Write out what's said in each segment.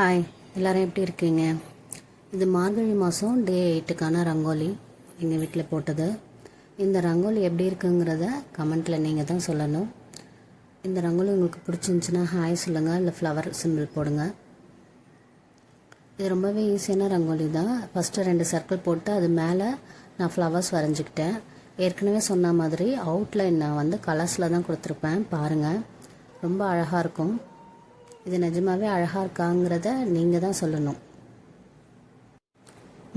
Hi, எல்லோரும் எப்படி இருக்கீங்க? இது மார்கழி மாதம் டே 8க்கான ரங்கோலி எங்கள் வீட்டில் போட்டது. இந்த ரங்கோலி எப்படி இருக்குங்கிறத கமெண்ட்டில் நீங்கள் தான் சொல்லணும். இந்த ரங்கோலி உங்களுக்கு பிடிச்சிருந்துச்சின்னா ஹாய் சொல்லுங்கள், இல்லை ஃப்ளவர் சிம்பிள் போடுங்க. இது ரொம்பவே ஈஸியான ரங்கோலி தான். ஃபஸ்ட்டு 2 சர்க்கிள் போட்டு அது மேலே நான் ஃப்ளவர்ஸ் வரைஞ்சிக்கிட்டேன். ஏற்கனவே சொன்ன மாதிரி அவுட்லைன் நான் கலர்ஸில் தான் கொடுத்துருப்பேன். பாருங்கள், ரொம்ப அழகாக இருக்கும். இது நிஜமாகவே அழகாக இருக்காங்கிறத நீங்கள் தான் சொல்லணும்.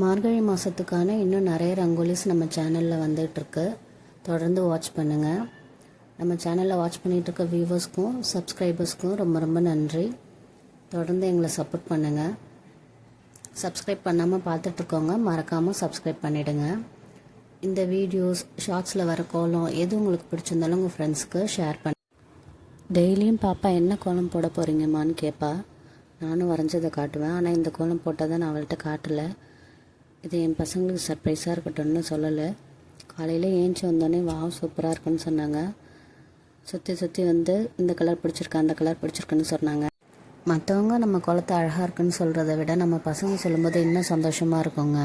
மார்கழி மாதத்துக்கான இன்னும் நிறைய ரங்கோலிஸ் நம்ம சேனலில் வந்துகிட்ருக்கு. தொடர்ந்து வாட்ச் பண்ணுங்கள். நம்ம சேனலில் வாட்ச் பண்ணிகிட்ருக்க வியூவர்ஸ்க்கும் சப்ஸ்கிரைபர்ஸ்க்கும் ரொம்ப ரொம்ப நன்றி. தொடர்ந்து எங்களை சப்போர்ட் பண்ணுங்கள். சப்ஸ்கிரைப் பண்ணாமல் பார்த்துட்ருக்கோங்க, மறக்காமல் சப்ஸ்கிரைப் பண்ணிவிடுங்க. இந்த வீடியோஸ் ஷார்ட்ஸில் வர கோலம் எது உங்களுக்கு பிடிச்சிருந்தாலும் உங்கள் ஃப்ரெண்ட்ஸ்க்கு ஷேர் பண்ணி. டெய்லியும் பாப்பா என்ன கோலம் போட போகிறீங்கம்மான்னு கேட்பா. நானும் வரைஞ்சதை காட்டுவேன். ஆனால் இந்த கோலம் போட்டால் தான் நான் அவள்கிட்ட காட்டலை. இது என் பசங்களுக்கு சர்ப்ரைஸாக இருக்கட்டும்னு சொல்லலை. காலையில் ஏஞ்சி வந்தோடனே வாவ் சூப்பராக இருக்குன்னு சொன்னாங்க. சுற்றி இந்த கலர் பிடிச்சிருக்கு, அந்த கலர் பிடிச்சிருக்குன்னு சொன்னாங்க. மற்றவங்க நம்ம கோலத்தை அழகாக இருக்குன்னு சொல்கிறத விட நம்ம பசங்க சொல்லும்போது இன்னும் சந்தோஷமாக இருக்குங்க.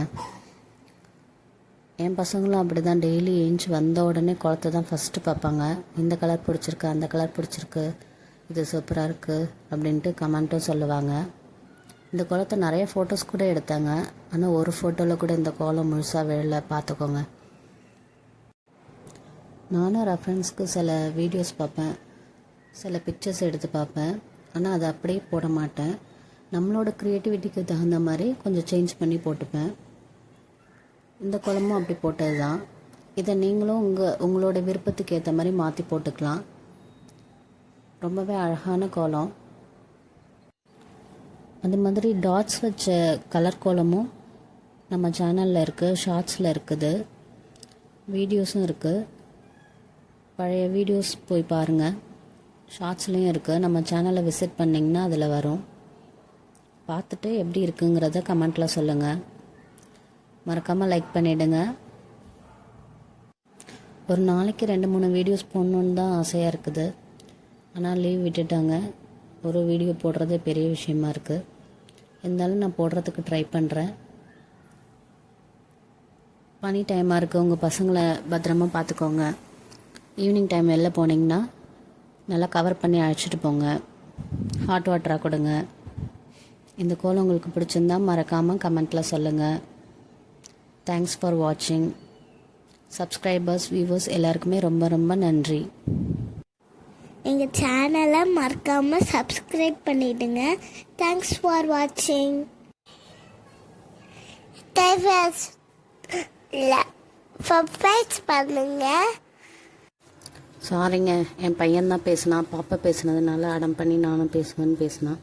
என் பசங்களும் அப்படி தான். டெய்லி ஏஞ்சி வந்த உடனே குளத்தை தான் ஃபஸ்ட்டு பார்ப்பாங்க. இந்த கலர் பிடிச்சிருக்கு, அந்த கலர் பிடிச்சிருக்கு, இது சூப்பராக இருக்குது அப்படின்ட்டு கமெண்ட்டும் சொல்லுவாங்க. இந்த குளத்தை நிறைய ஃபோட்டோஸ் கூட எடுத்தாங்க. ஆனால் ஒரு ஃபோட்டோவில் கூட இந்த கோலம் முழுசாக விழல, பார்த்துக்கோங்க. நானும் ரெஃபரன்ஸ்க்கு சில வீடியோஸ் பார்ப்பேன், சில பிக்சர்ஸ் எடுத்து பார்ப்பேன். ஆனால் அதை அப்படியே போட மாட்டேன். நம்மளோட க்ரியேட்டிவிட்டிக்கு தகுந்த மாதிரி கொஞ்சம் சேஞ்ச் பண்ணி போட்டுப்பேன். இந்த கோலமும் அப்படி போட்டது தான். இதை நீங்களும் உங்களோட விருப்பத்துக்கு ஏற்ற மாதிரி மாற்றி போட்டுக்கலாம். ரொம்பவே அழகான கோலம். அது மாதிரி டாட்ஸ் வச்ச கலர் கோலமும் நம்ம சேனலில் இருக்குது, ஷார்ட்ஸில் இருக்குது, வீடியோஸும் இருக்குது. பழைய வீடியோஸ் போய் பாருங்கள், ஷார்ட்ஸ்லேயும் இருக்குது. நம்ம சேனலை விசிட் பண்ணிங்கன்னா அதில் வரும். பார்த்துட்டு எப்படி இருக்குங்கிறத கமெண்ட்டில் சொல்லுங்கள். மறக்காமல் லைக் பண்ணிவிடுங்க. ஒரு நாளைக்கு 2-3 வீடியோஸ் போடணுன்னு தான் ஆசையாக இருக்குது. ஆனால் லீவ் விட்டுட்டாங்க. ஒரு வீடியோ போடுறது பெரிய விஷயமா இருக்குது. இருந்தாலும் நான் போடுறதுக்கு ட்ரை பண்ணுறேன். பனி டைமாக இருக்குது. உங்கள் பசங்களை பத்திரமா பார்த்துக்கோங்க. ஈவினிங் டைம் வெளில போனீங்கன்னா நல்லா கவர் பண்ணி அழைச்சிட்டு போங்க. ஹாட் வாட்டராக கொடுங்க. இந்த கோலம் உங்களுக்கு பிடிச்சிருந்தா மறக்காமல் கமெண்ட்டில் சொல்லுங்கள். தேங்க்ஸ் ஃபார் வாட்சிங். சப்ஸ்கிரைபர்ஸ், வியூவர்ஸ் எல்லாருக்குமே ரொம்ப ரொம்ப நன்றி. எங்கள் சேனலை மறக்காமல் சப்ஸ்கிரைப் பண்ணிவிடுங்க. தேங்க்ஸ் ஃபார் வாட்சிங். சப்ஸ்கிரைப் பண்ணுங்க. சாரிங்க, என் பையன்தான் பேசினான். பாப்பா பேசுனதுனால அடம் பண்ணி நானும் பேசுவேன்னு பேசினான்.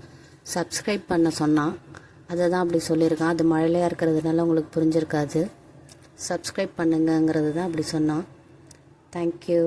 சப்ஸ்கிரைப் பண்ண சொன்னான். அதை தான் அப்படி சொல்லியிருக்கான். அது மழையாக இருக்கிறதுனால உங்களுக்கு புரிஞ்சிருக்காது. சப்ஸ்கிரைப் பண்ணுங்கங்கிறது தான் அப்படி சொன்னான். தேங்க்யூ.